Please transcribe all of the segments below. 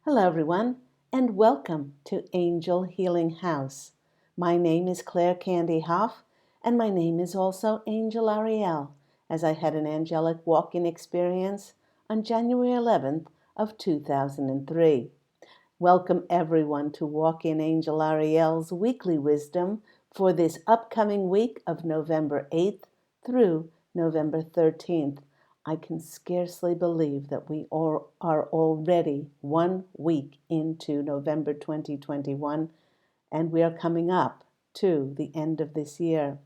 Hello, everyone, and welcome to Angel Healing House. My name is Claire Candy Hoff, and my name is also Angel Ariel, as I had an angelic walk-in experience on January 11th of 2003. Welcome, everyone, to Walk-in Angel Ariel's weekly wisdom for this upcoming week of November 8th through November 13th. I can scarcely believe that we are already 1 week into November 2021, and we are coming up to the end of this year.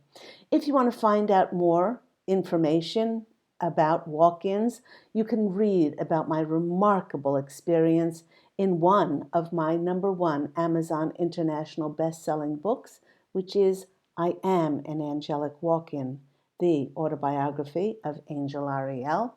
If you want to find out more information about walk-ins, you can read about my remarkable experience in one of my #1 Amazon International best-selling books, which is I Am an Angelic Walk-in, the autobiography of Angel Ariel.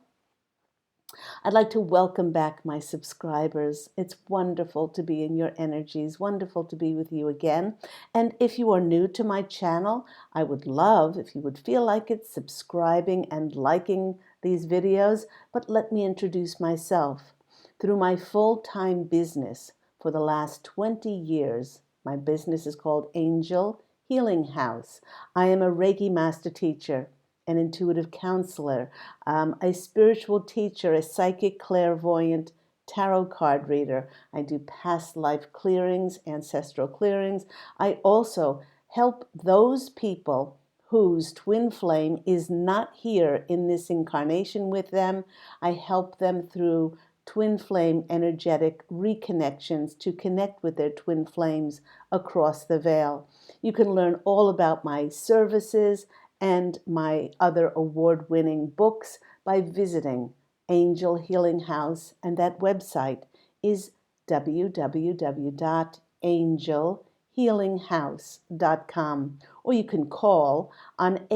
I'd like to welcome back my subscribers. It's wonderful to be in your energies, wonderful to be with you again. And if you are new to my channel, I would love if you would feel like it, subscribing and liking these videos. But let me introduce myself. Through my full-time business for the last 20 years, my business is called Angel Healing House. I am a Reiki master teacher, an intuitive counselor, a spiritual teacher, a psychic clairvoyant, tarot card reader. I do past life clearings, ancestral clearings. I also help those people whose twin flame is not here in this incarnation with them. I help them through twin flame energetic reconnections to connect with their twin flames across the veil. You can learn all about my services and my other award-winning books by visiting Angel Healing House, and that website is www.angelhealinghouse.com, or you can call on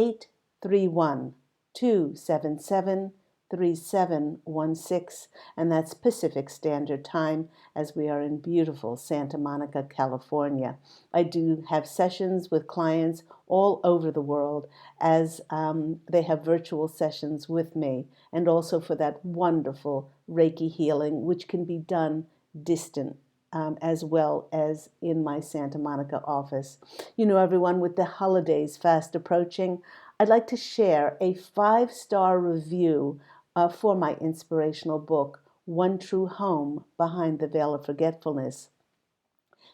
831-277-3716, and that's Pacific Standard Time, as we are in beautiful Santa Monica, California. I do have sessions with clients all over the world as they have virtual sessions with me, and also for that wonderful Reiki healing, which can be done distant as well as in my Santa Monica office. You know, everyone, with the holidays fast approaching, I'd like to share a 5-star review for my inspirational book, One True Home Behind the Veil of Forgetfulness.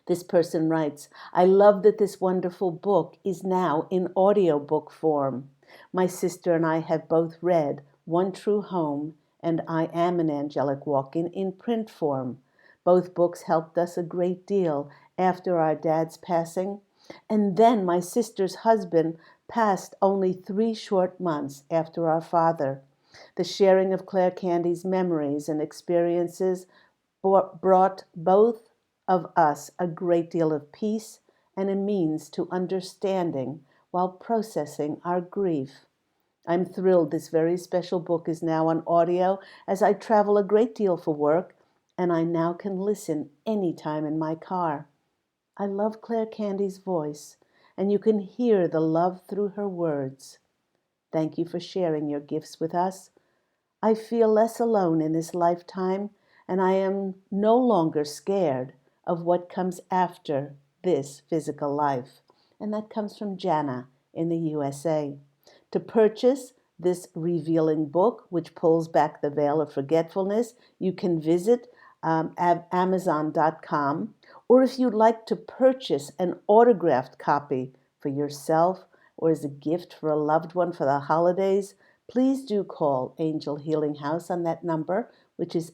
This person writes, I love that this wonderful book is now in audiobook form. My sister and I have both read One True Home and I Am an Angelic Walk-in in print form. Both books helped us a great deal after our dad's passing. And then my sister's husband passed only 3 short months after our father. The sharing of Claire Candy's memories and experiences brought both of us a great deal of peace and a means to understanding while processing our grief. I'm thrilled this very special book is now on audio, as I travel a great deal for work, and I now can listen anytime in my car. I love Claire Candy's voice, and you can hear the love through her words. Thank you for sharing your gifts with us. I feel less alone in this lifetime, and I am no longer scared of what comes after this physical life. And that comes from Jana in the USA. To purchase this revealing book, which pulls back the veil of forgetfulness, you can visit Amazon.com, or if you'd like to purchase an autographed copy for yourself or as a gift for a loved one for the holidays, please do call Angel Healing House on that number, which is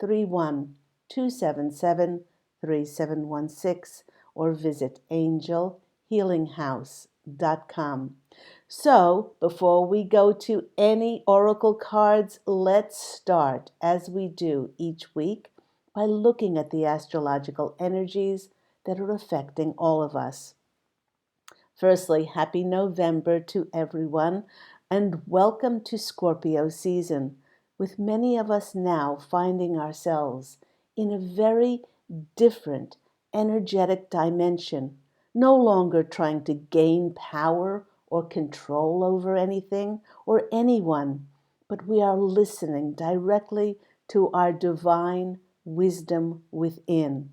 831-277-3716, or visit angelhealinghouse.com. So, before we go to any oracle cards, let's start, as we do each week, by looking at the astrological energies that are affecting all of us. Firstly, happy November to everyone, and welcome to Scorpio season, with many of us now finding ourselves in a very different energetic dimension, no longer trying to gain power or control over anything or anyone, but we are listening directly to our divine wisdom within.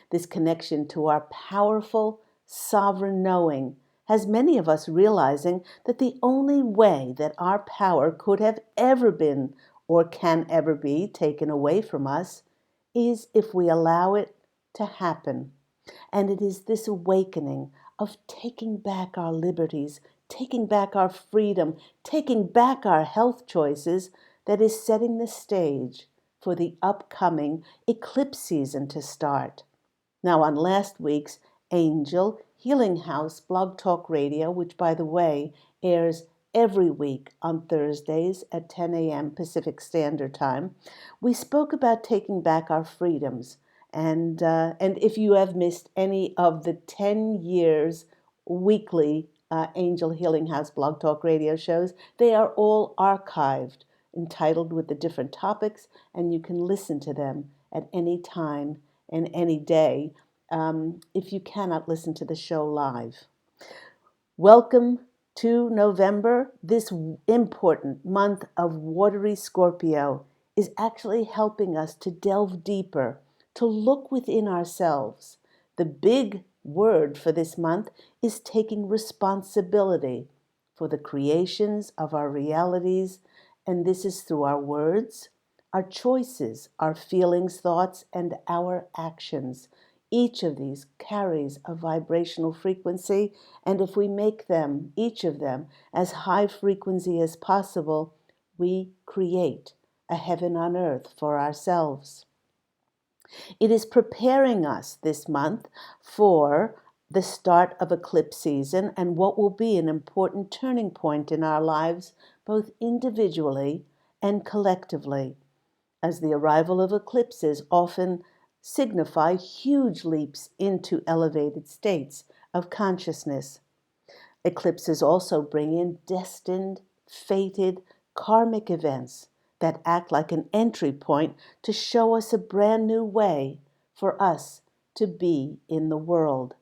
This connection to our powerful, sovereign knowing has many of us realizing that the only way that our power could have ever been or can ever be taken away from us is if we allow it to happen. And it is this awakening of taking back our liberties, taking back our freedom, taking back our health choices that is setting the stage for the upcoming eclipse season to start. Now, on last week's Angel Healing House Blog Talk Radio, which, by the way, airs every week on Thursdays at 10 a.m. Pacific Standard Time, we spoke about taking back our freedoms. And if you have missed any of the 10 years weekly Angel Healing House Blog Talk Radio shows, they are all archived, entitled with the different topics, and you can listen to them at any time and any day if you cannot listen to the show live. Welcome to November. This important month of watery Scorpio is actually helping us to delve deeper, to look within ourselves. The big word for this month is taking responsibility for the creations of our realities, and this is through our words, our choices, our feelings, thoughts, and our actions. Each of these carries a vibrational frequency, and if we make them, each of them, as high frequency as possible, we create a heaven on earth for ourselves. It is preparing us this month for the start of eclipse season and what will be an important turning point in our lives, both individually and collectively, as the arrival of eclipses often signify huge leaps into elevated states of consciousness. Eclipses also bring in destined, fated, karmic events that act like an entry point to show us a brand new way for us to be in the world.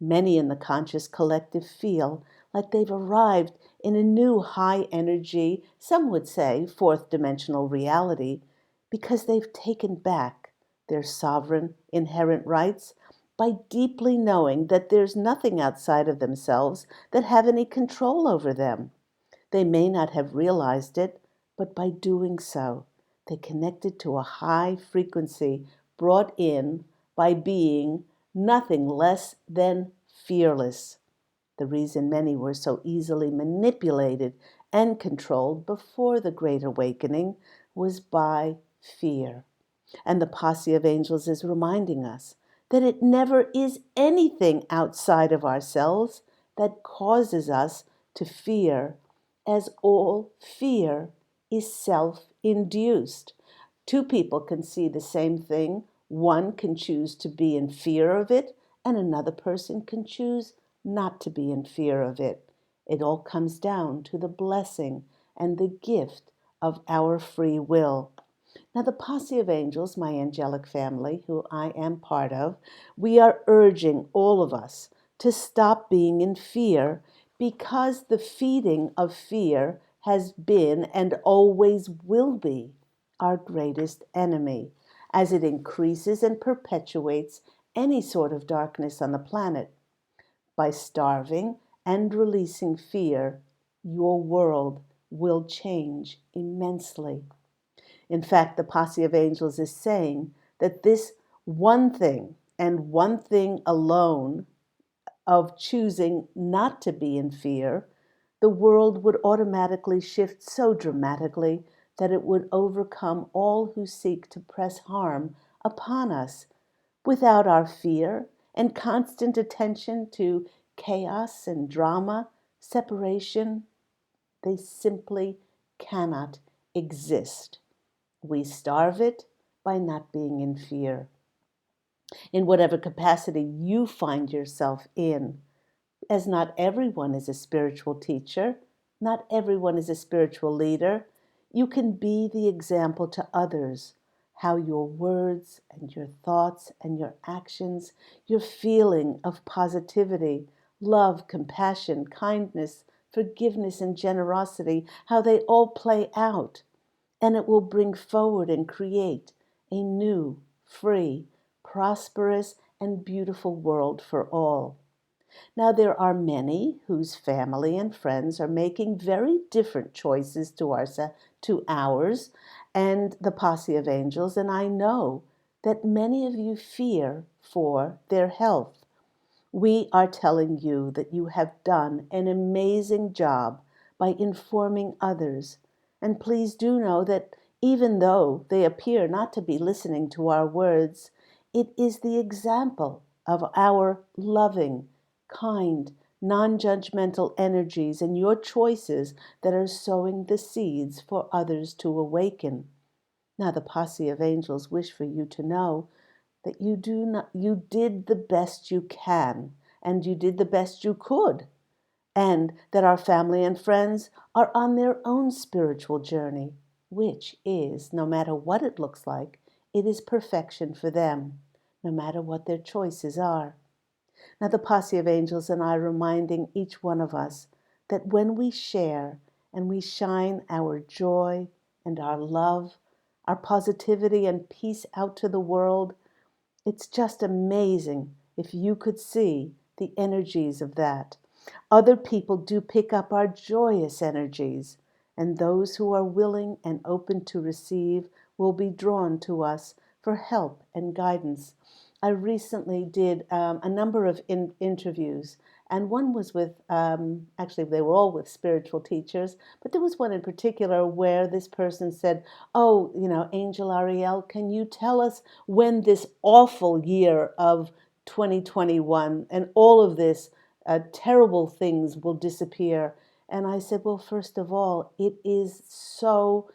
Many in the conscious collective feel like they've arrived in a new high energy, some would say fourth dimensional reality, because they've taken back their sovereign inherent rights by deeply knowing that there's nothing outside of themselves that have any control over them. They may not have realized it, but by doing so, they connected to a high frequency brought in by being nothing less than fearless. The reason many were so easily manipulated and controlled before the Great Awakening was by fear. And the posse of angels is reminding us that it never is anything outside of ourselves that causes us to fear, as all fear is self-induced. Two people can see the same thing. One can choose to be in fear of it, and another person can choose not to be in fear of it. It all comes down to the blessing and the gift of our free will. Now, the posse of angels, my angelic family, who I am part of, we are urging all of us to stop being in fear, because the feeding of fear has been and always will be our greatest enemy, as it increases and perpetuates any sort of darkness on the planet. By starving and releasing fear, your world will change immensely. In fact, the posse of angels is saying that this one thing and one thing alone of choosing not to be in fear, the world would automatically shift so dramatically that it would overcome all who seek to press harm upon us. Without our fear and constant attention to chaos and drama, separation, they simply cannot exist. We starve it by not being in fear. In whatever capacity you find yourself in, as not everyone is a spiritual teacher, not everyone is a spiritual leader, you can be the example to others how your words and your thoughts and your actions, your feeling of positivity, love, compassion, kindness, forgiveness, and generosity, how they all play out. And it will bring forward and create a new free, prosperous, and beautiful world for all. Now, there are many whose family and friends are making very different choices to ours and the posse of angels, and I know that many of you fear for their health. We are telling you that you have done an amazing job by informing others. And please do know that even though they appear not to be listening to our words, it is the example of our loving, kind, non judgmental energies and your choices that are sowing the seeds for others to awaken. Now, the posse of angels wish for you to know that you did the best you can and you did the best you could, and that our family and friends are on their own spiritual journey, which is, no matter what it looks like, it is perfection for them, no matter what their choices are. Now, the posse of angels and I reminding each one of us that when we share and we shine our joy and our love, our positivity and peace out to the world, it's just amazing if you could see the energies of that. Other people do pick up our joyous energies, and those who are willing and open to receive will be drawn to us for help and guidance. I recently did a number of interviews, and one was with, actually, they were all with spiritual teachers, but there was one in particular where this person said, "Oh, Angel Ariel, can you tell us when this awful year of 2021 and all of this terrible things will disappear?" And I said, well, first of all, it is so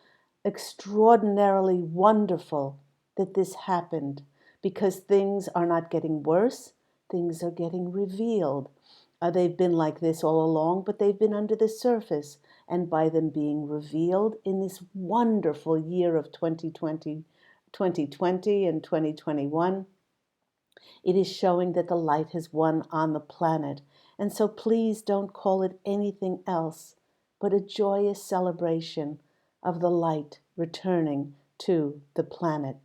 extraordinarily wonderful that this happened because things are not getting worse, things are getting revealed. They've been like this all along, but they've been under the surface. And by them being revealed in this wonderful year of 2020 and 2021, it is showing that the light has won on the planet. And so please don't call it anything else but a joyous celebration of the light returning to the planet.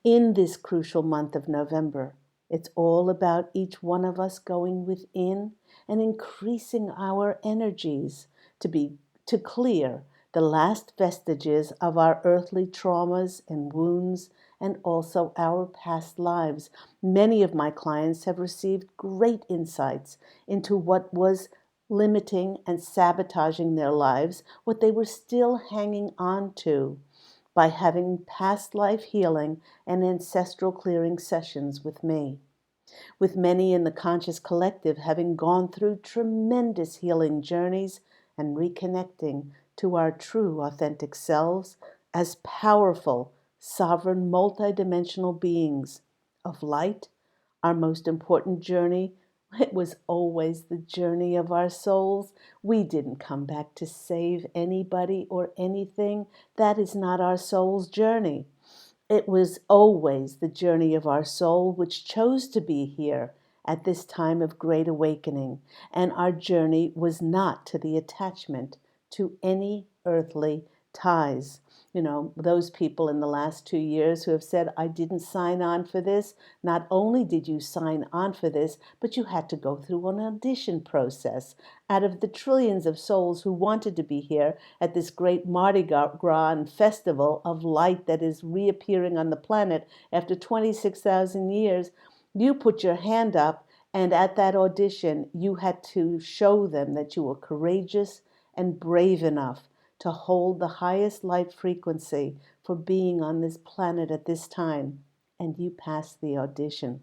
In this crucial month of November, it's all about each one of us going within and increasing our energies to clear the last vestiges of our earthly traumas and wounds and also our past lives. Many of my clients have received great insights into what was limiting and sabotaging their lives, what they were still hanging on to, by having past life healing and ancestral clearing sessions with me. With many in the conscious collective having gone through tremendous healing journeys and reconnecting to our true authentic selves as powerful, sovereign, multidimensional beings of light. Our most important journey, it was always the journey of our souls. We didn't come back to save anybody or anything. That is not our soul's journey. It was always the journey of our soul which chose to be here at this time of great awakening, and our journey was not to the attachment to any earthly ties. Those people in the last 2 years who have said, I didn't sign on for this. Not only did you sign on for this, but you had to go through an audition process. Out of the trillions of souls who wanted to be here at this great Mardi Gras and festival of light that is reappearing on the planet after 26,000 years, you put your hand up, and at that audition, you had to show them that you were courageous and brave enough to hold the highest light frequency for being on this planet at this time, and you passed the audition.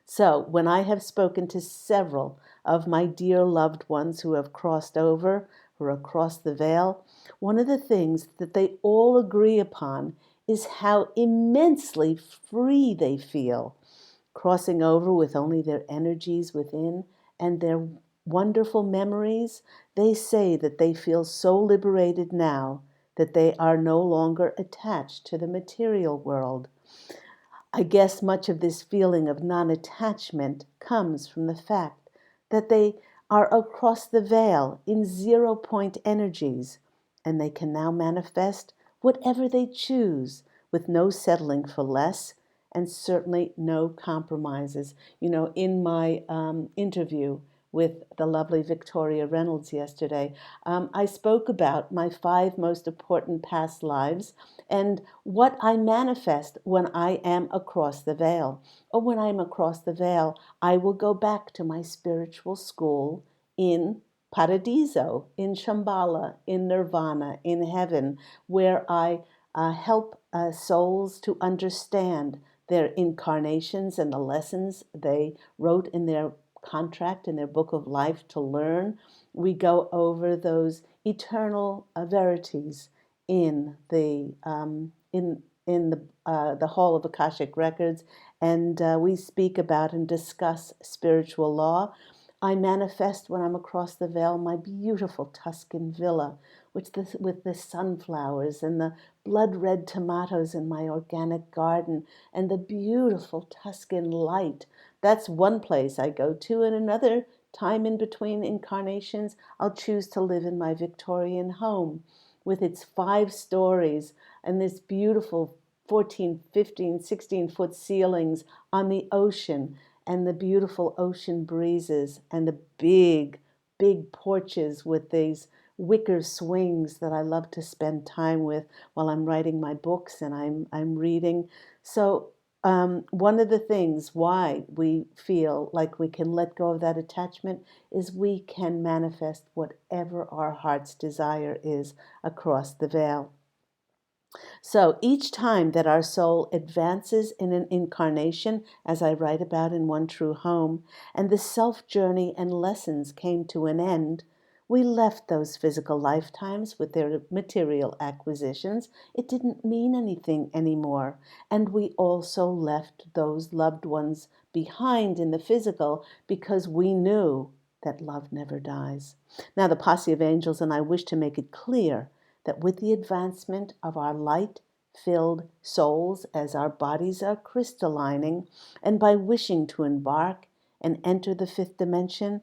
So, when I have spoken to several of my dear loved ones who have crossed over or across the veil, one of the things that they all agree upon is how immensely free they feel, crossing over with only their energies within and their wonderful memories. They say that they feel so liberated now that they are no longer attached to the material world. I guess much of this feeling of non-attachment comes from the fact that they are across the veil in 0 point energies, and they can now manifest whatever they choose with no settling for less, and certainly no compromises. In my interview with the lovely Victoria Reynolds yesterday, I spoke about my 5 most important past lives and what I manifest when I am across the veil. Or when I'm across the veil, I will go back to my spiritual school in Paradiso, in Shambhala, in Nirvana, in heaven, where I help souls to understand their incarnations and the lessons they wrote in their contract, in their book of life to learn. We go over those eternal verities in the Hall of Akashic Records, and we speak about and discuss spiritual law. I manifest when I'm across the veil my beautiful Tuscan villa, with the sunflowers and the blood red tomatoes in my organic garden and the beautiful Tuscan light. That's one place I go to, and another time in between incarnations, I'll choose to live in my Victorian home with its 5 stories and this beautiful 14, 15, 16-foot ceilings on the ocean and the beautiful ocean breezes and the big, big porches with these wicker swings that I love to spend time with while I'm writing my books and I'm reading. So one of the things why we feel like we can let go of that attachment is we can manifest whatever our heart's desire is across the veil. So each time that our soul advances in an incarnation, as I write about in One True Home, and the self journey and lessons came to an end, we left those physical lifetimes with their material acquisitions. It didn't mean anything anymore. And we also left those loved ones behind in the physical because we knew that love never dies. Now, the posse of angels and I wish to make it clear that with the advancement of our light-filled souls as our bodies are crystallining, and by wishing to embark and enter the 5th dimension,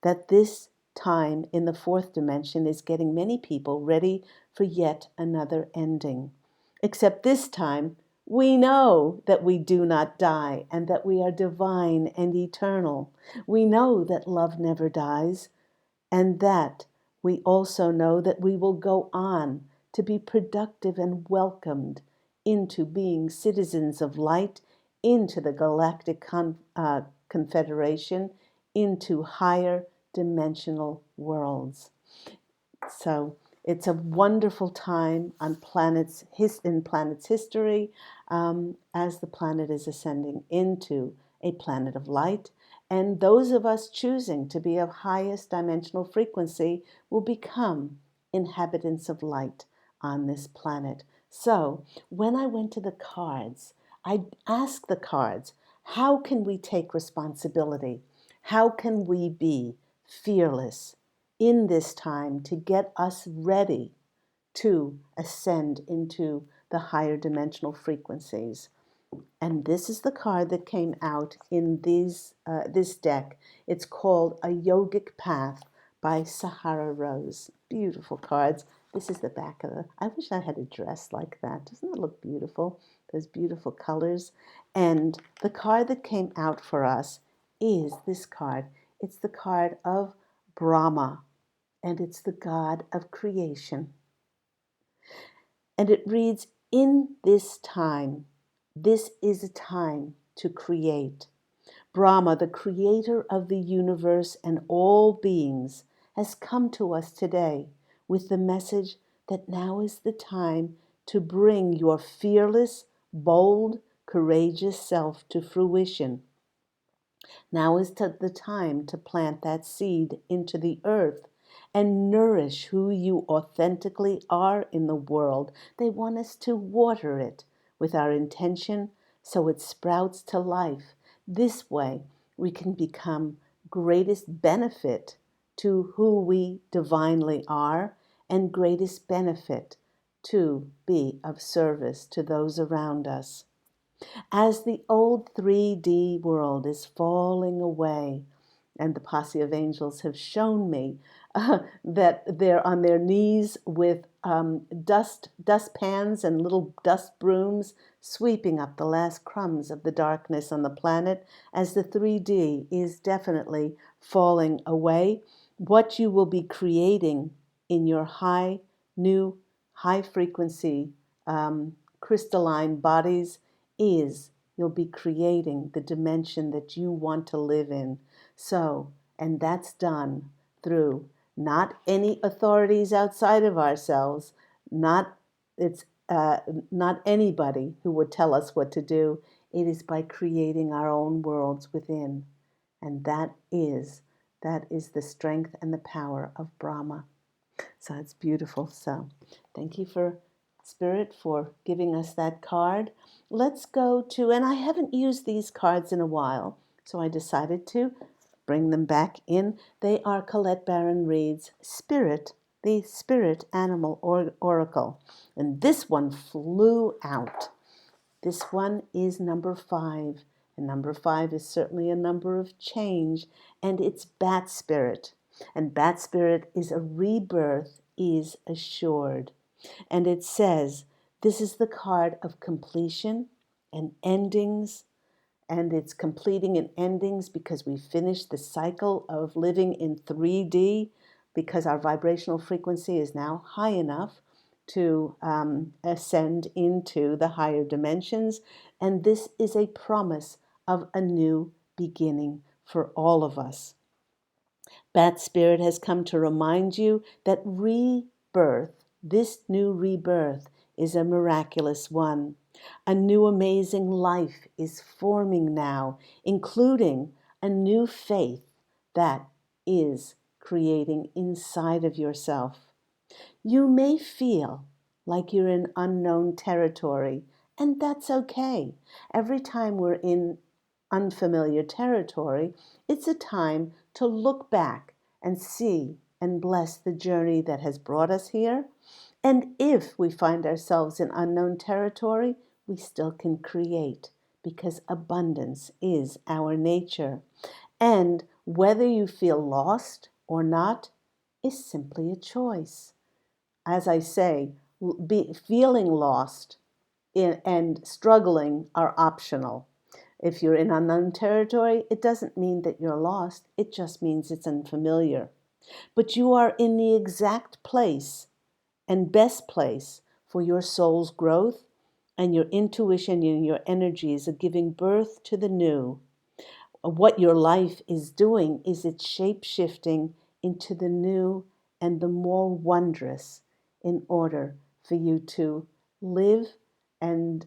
that this time in the 4th dimension is getting many people ready for yet another ending. Except this time, we know that we do not die and that we are divine and eternal. We know that love never dies, and that we also know that we will go on to be productive and welcomed into being citizens of light, into the Galactic Confederation, into higher dimensional worlds. So it's a wonderful time on in planet's history as the planet is ascending into a planet of light. And those of us choosing to be of highest dimensional frequency will become inhabitants of light on this planet. So when I went to the cards, I asked the cards, how can we take responsibility? How can we be fearless in this time to get us ready to ascend into the higher dimensional frequencies? And this is the card that came out in this deck. It's called A Yogic Path by Sahara Rose. Beautiful cards. This is the back of the... I wish I had a dress like that. Doesn't it look beautiful? Those beautiful colors. And the card that came out for us is this card. It's the card of Brahma, and it's the god of creation. And it reads, in this time, this is a time to create. Brahma, the creator of the universe and all beings, has come to us today with the message that now is the time to bring your fearless, bold, courageous self to fruition. Now is the time to plant that seed into the earth and nourish who you authentically are in the world. They want us to water it with our intention so it sprouts to life. This way, we can become greatest benefit to who we divinely are and greatest benefit to be of service to those around us. As the old 3D world is falling away, and the posse of angels have shown me that they're on their knees with dustpans and little dust brooms, sweeping up the last crumbs of the darkness on the planet as the 3D is definitely falling away. What you will be creating in your new high frequency crystalline bodies is you'll be creating the dimension that you want to live in. So, and that's done through not any authorities outside of ourselves, not it's not anybody who would tell us what to do. It is by creating our own worlds within, and that is the strength and the power of Brahma. So it's beautiful. So thank you for Spirit for giving us that card. Let's go to, and I haven't used these cards in a while, so I decided to bring them back in. They are Colette Baron Reid's Spirit, the Spirit Animal Oracle. And this one flew out. This one is number 5. And number 5 is certainly a number of change, and it's Bat Spirit. And Bat Spirit is a rebirth is assured. And it says, this is the card of completion and endings, and it's completing and endings because we finished the cycle of living in 3D because our vibrational frequency is now high enough to ascend into the higher dimensions. And this is a promise of a new beginning for all of us. Bat Spirit has come to remind you that rebirth, this new rebirth, is a miraculous one. A new amazing life is forming now, including a new faith that is creating inside of yourself. You may feel like you're in unknown territory, and that's okay. Every time we're in unfamiliar territory, it's a time to look back and see and bless the journey that has brought us here. And if we find ourselves in unknown territory, we still can create because abundance is our nature. And whether you feel lost or not is simply a choice. As I say, feeling lost and struggling are optional. If you're in unknown territory, it doesn't mean that you're lost. It just means it's unfamiliar. But you are in the exact place and best place for your soul's growth, and your intuition and your energies are giving birth to the new. What your life is doing is it's shape-shifting into the new and the more wondrous in order for you to live and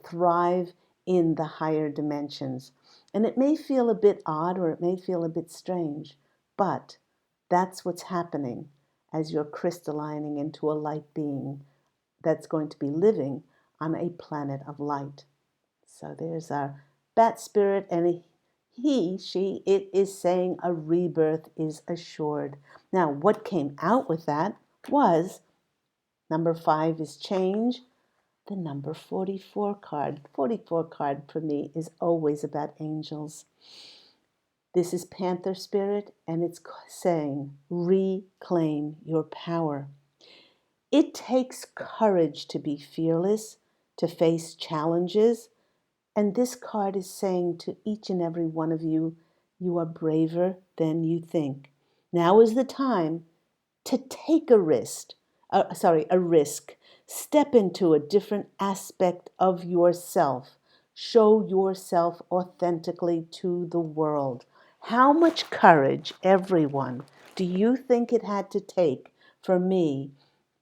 thrive in the higher dimensions. And it may feel a bit odd or it may feel a bit strange, but that's what's happening as you're crystallining into a light being that's going to be living on a planet of light. So there's our Bat Spirit, and it is saying a rebirth is assured. Now, what came out with that was number 5 is change. The number 44 card. 44 card for me is always about angels. This is Panther Spirit, and it's saying reclaim your power. It takes courage to be fearless, to face challenges. And this card is saying to each and every one of you, you are braver than you think. Now is the time to take a risk. A risk. Step into a different aspect of yourself. Show yourself authentically to the world. How much courage, everyone, do you think it had to take for me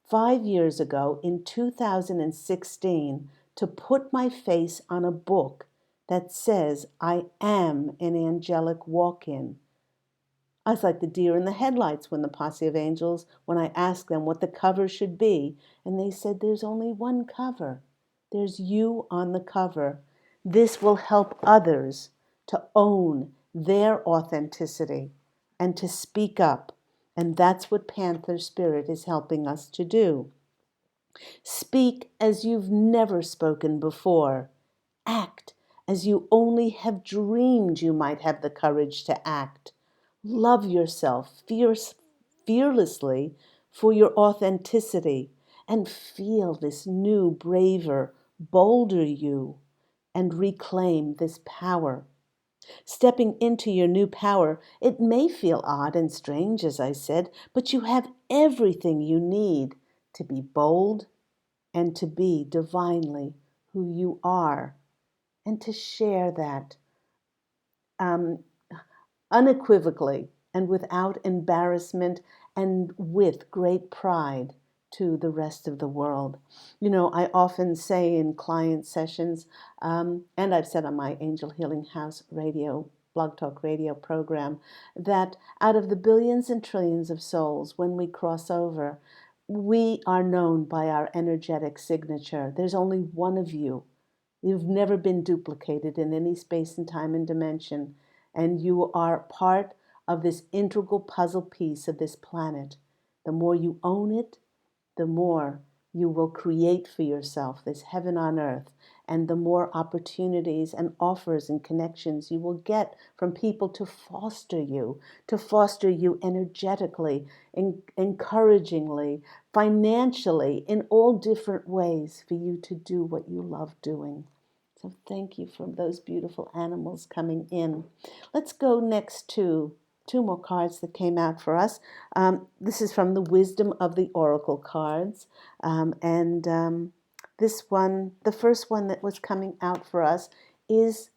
5 years ago in 2016 to put my face on a book that says I am an angelic walk-in? I was like the deer in the headlights when the posse of angels, when I asked them what the cover should be, and they said there's only one cover. There's you on the cover. This will help others to own their authenticity and to speak up. And that's what Panther Spirit is helping us to do. Speak as you've never spoken before. Act as you only have dreamed you might have the courage to act. Love yourself fearlessly for your authenticity and feel this new, braver, bolder you and reclaim this power. Stepping into your new power, it may feel odd and strange, as I said, but you have everything you need to be bold and to be divinely who you are and to share that um, unequivocally and without embarrassment and with great pride to the rest of the world. You know, I often say in client sessions, and I've said on my Angel Healing House radio, Blog Talk radio program, that out of the billions and trillions of souls, when we cross over, we are known by our energetic signature. There's only one of you. You've never been duplicated in any space and time and dimension, and you are part of this integral puzzle piece of this planet. The more you own it, the more you will create for yourself this heaven on earth, and the more opportunities and offers and connections you will get from people to foster you energetically, encouragingly, financially, in all different ways for you to do what you love doing. So thank you for those beautiful animals coming in. Let's go next to two more cards that came out for us. This is from the Wisdom of the Oracle cards. This one, the first one that was coming out for us is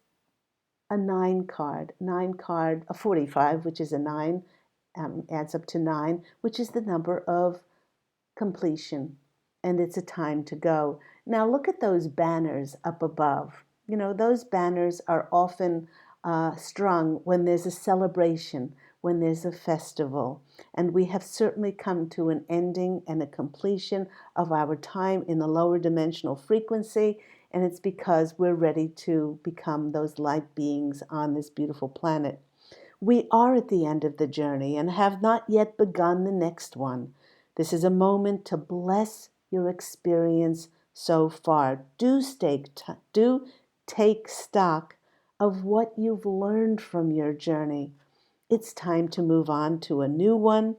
a 9 card. 9 card, a 45, which is a 9, adds up to 9, which is the number of completion. And it's a time to go. Now look at those banners up above. You know, those banners are often strung when there's a celebration, when there's a festival. And we have certainly come to an ending and a completion of our time in the lower dimensional frequency. And it's because we're ready to become those light beings on this beautiful planet. We are at the end of the journey and have not yet begun the next one. This is a moment to bless your experience so far. Do take stock of what you've learned from your journey. It's time to move on to a new one,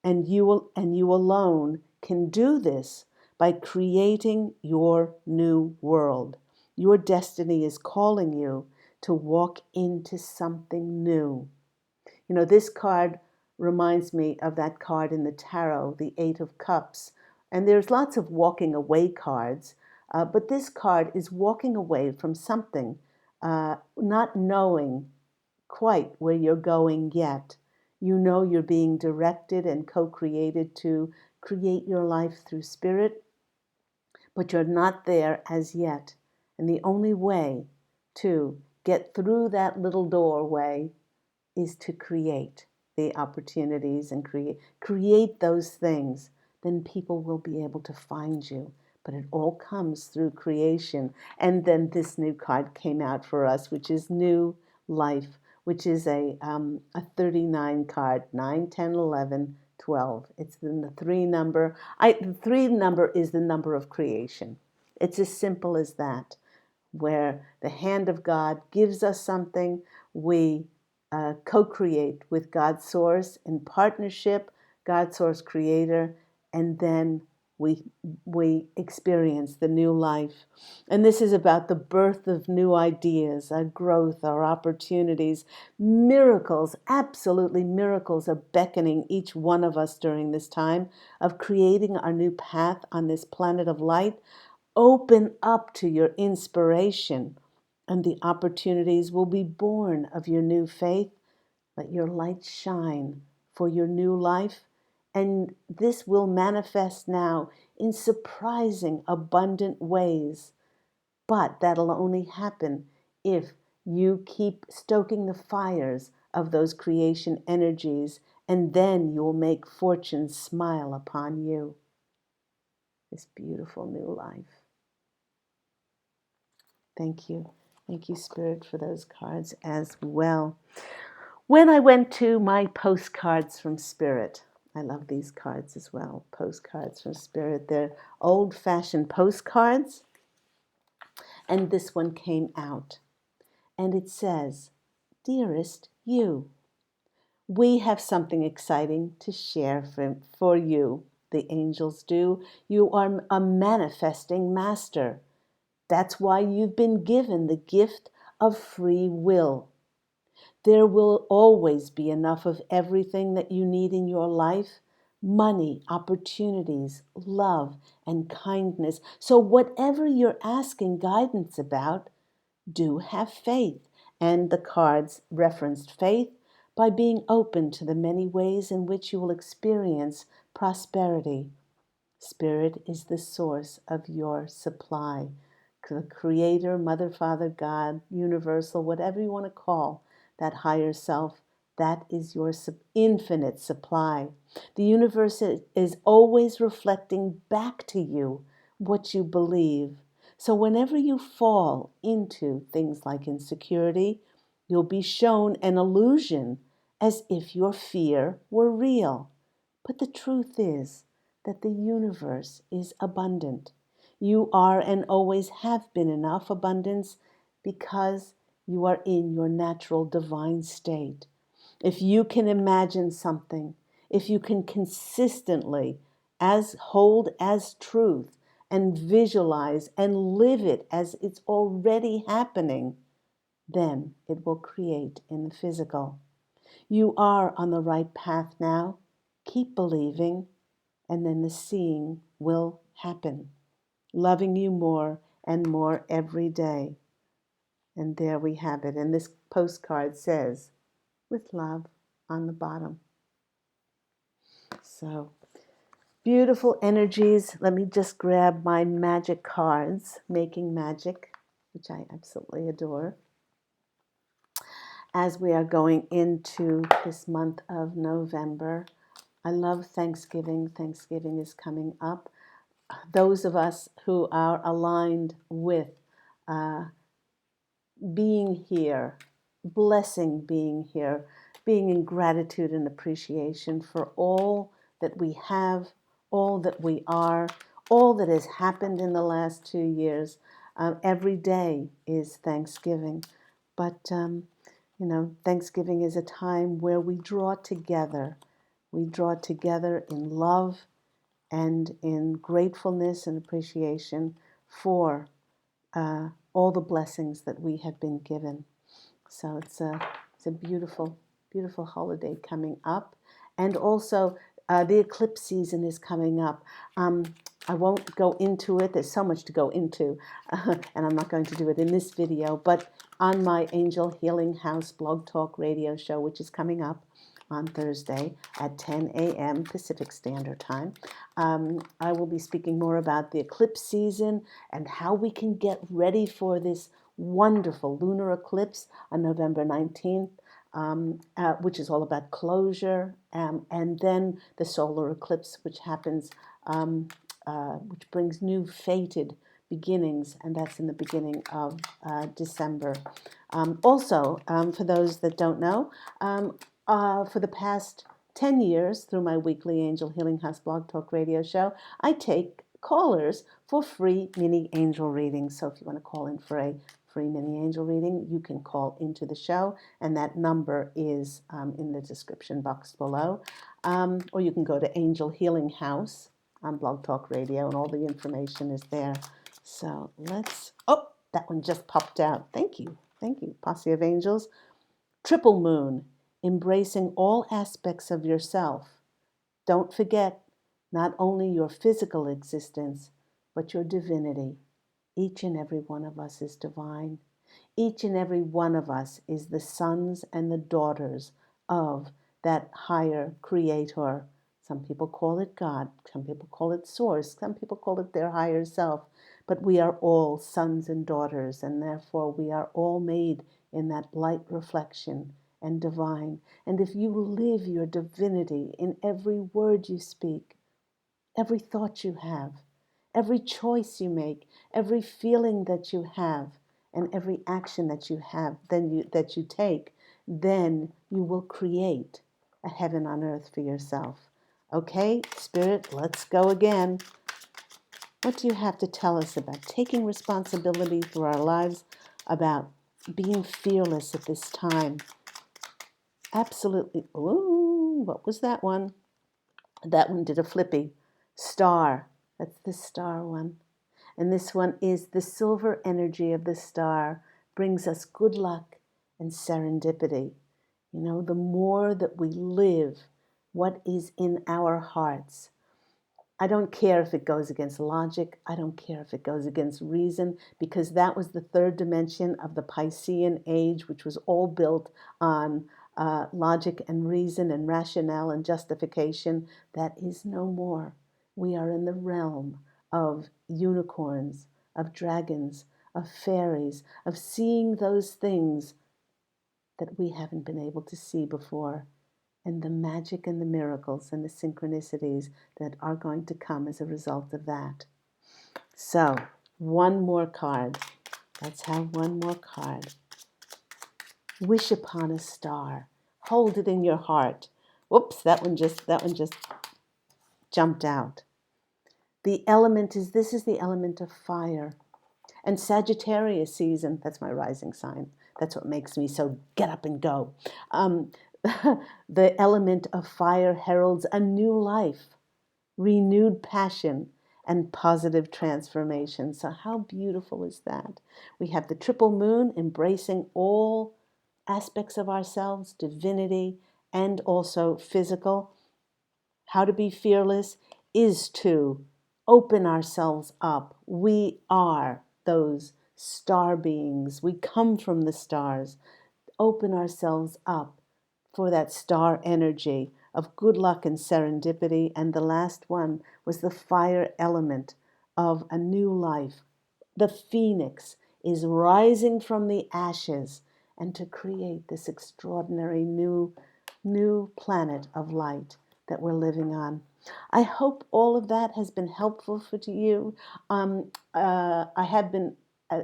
and you alone can do this by creating your new world. Your destiny is calling you to walk into something new. You know, this card reminds me of that card in the tarot, the Eight of Cups. And there's lots of walking away cards, but this card is walking away from something, not knowing quite where you're going yet. You know you're being directed and co-created to create your life through spirit, but you're not there as yet. And the only way to get through that little doorway is to create the opportunities and create those things. Then people will be able to find you. But it all comes through creation. And then this new card came out for us, which is New Life, which is a 39 card, 9, 10, 11, 12. It's in the 3 number. The 3 number is the number of creation. It's as simple as that, where the hand of God gives us something, we co-create with God's source in partnership, God's source creator, and then we experience the new life. And this is about the birth of new ideas, our growth, our opportunities. Miracles, absolutely miracles, are beckoning each one of us during this time of creating our new path on this planet of light. Open up to your inspiration, and the opportunities will be born of your new faith. Let your light shine for your new life, and this will manifest now in surprising, abundant ways. But that'll only happen if you keep stoking the fires of those creation energies, and then you'll make fortune smile upon you. This beautiful new life. Thank you. Thank you, Spirit, for those cards as well. When I went to my postcards from Spirit, I love these cards as well, postcards from Spirit. They're old-fashioned postcards, and this one came out. And it says, "Dearest you, We have something exciting to share for you. The angels do. You are a manifesting master. That's why you've been given the gift of free will. There will always be enough of everything that you need in your life: money, opportunities, love, and kindness. So, whatever you're asking guidance about, do have faith. And the cards referenced faith by being open to the many ways in which you will experience prosperity. Spirit is the source of your supply. The Creator, Mother, Father, God, Universal, whatever you want to call that higher self, that is your infinite supply. The universe is always reflecting back to you what you believe. So whenever you fall into things like insecurity, you'll be shown an illusion as if your fear were real. But the truth is that the universe is abundant. You are and always have been enough abundance because you are in your natural divine state. If you can imagine something, if you can consistently hold as truth and visualize and live it as it's already happening, then it will create in the physical. You are on the right path now. Keep believing, and then the seeing will happen. Loving you more and more every day. And there we have it. And this postcard says, with love on the bottom. So beautiful energies. Let me just grab my magic cards, Making Magic, which I absolutely adore, as we are going into this month of November. I love Thanksgiving. Thanksgiving is coming up. Those of us who are aligned with being here, blessing being here, being in gratitude and appreciation for all that we have, all that we are, all that has happened in the last 2 years. Every day is Thanksgiving. But, Thanksgiving is a time where we draw together. We draw together in love and in gratefulness and appreciation for all the blessings that we have been given. So it's a beautiful, beautiful holiday coming up. And also the eclipse season is coming up. I won't go into it. There's so much to go into, and I'm not going to do it in this video. But on my Angel Healing House blog talk radio show, which is coming up on Thursday at 10 a.m. Pacific Standard Time, I will be speaking more about the eclipse season and how we can get ready for this wonderful lunar eclipse on November 19th, which is all about closure, and then the solar eclipse, which happens, which brings new fated beginnings, and that's in the beginning of December. Also, for those that don't know, for the past 10 years, through my weekly Angel Healing House blog talk radio show, I take callers for free mini angel readings. So if you want to call in for a free mini angel reading, you can call into the show, and that number is in the description box below. Or you can go to Angel Healing House on Blog Talk Radio, and all the information is there. So that one just popped out. Thank you. Posse of Angels. Triple Moon, embracing all aspects of yourself. Don't forget not only your physical existence, but your divinity. Each and every one of us is divine. Each and every one of us is the sons and the daughters of that higher creator. Some people call it God, some people call it Source, some people call it their higher self. But we are all sons and daughters, and therefore we are all made in that light reflection and divine. And if you live your divinity in every word you speak, every thought you have, every choice you make, every feeling that you have, and every action that you have, that you take, then you will create a heaven on earth for yourself. Okay, Spirit, let's go again. What do you have to tell us about taking responsibility for our lives, about being fearless at this time, absolutely, ooh, what was that one? That one did a flippy. Star, that's the star one. And this one is the silver energy of the star brings us good luck and serendipity. You know, the more that we live what is in our hearts, I don't care if it goes against logic. I don't care if it goes against reason, because that was the third dimension of the Piscean age, which was all built on logic and reason and rationale and justification. That is no more. We are in the realm of unicorns, of dragons, of fairies, of seeing those things that we haven't been able to see before, and the magic and the miracles and the synchronicities that are going to come as a result of that. So, one more card. Let's have one more card. Wish upon a star. Hold it in your heart. Whoops, that one just jumped out. The element is, this is the element of fire. And Sagittarius season, that's my rising sign. That's what makes me so get up and go. The element of fire heralds a new life, renewed passion, and positive transformation. So how beautiful is that? We have the triple moon embracing all aspects of ourselves, divinity, and also physical. How to be fearless is to open ourselves up. We are those star beings. We come from the stars. Open ourselves up for that star energy of good luck and serendipity. And the last one was the fire element of a new life. The phoenix is rising from the ashes and to create this extraordinary new planet of light that we're living on. I hope all of that has been helpful for you. I have been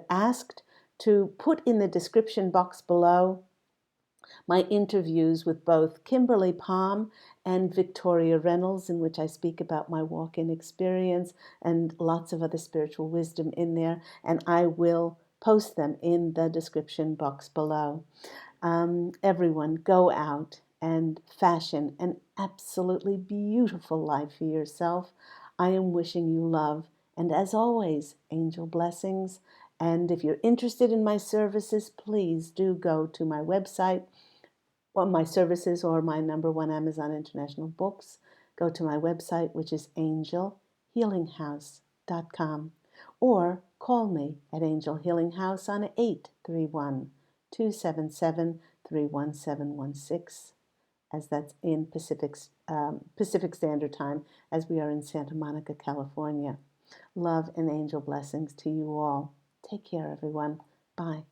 asked to put in the description box below my interviews with both Kimberly Palm and Victoria Reynolds, in which I speak about my walk-in experience and lots of other spiritual wisdom in there, and I will post them in the description box below. Everyone, go out and fashion an absolutely beautiful life for yourself. I am wishing you love, and as always, angel blessings. And if you're interested in my services, please do go to my website, or my services, or my #1 Amazon International books. Go to my website, which is angelhealinghouse.com, or call me at Angel Healing House on 831-277-31716, as that's in Pacific Standard Time, as we are in Santa Monica, California. Love and angel blessings to you all. Take care, everyone. Bye.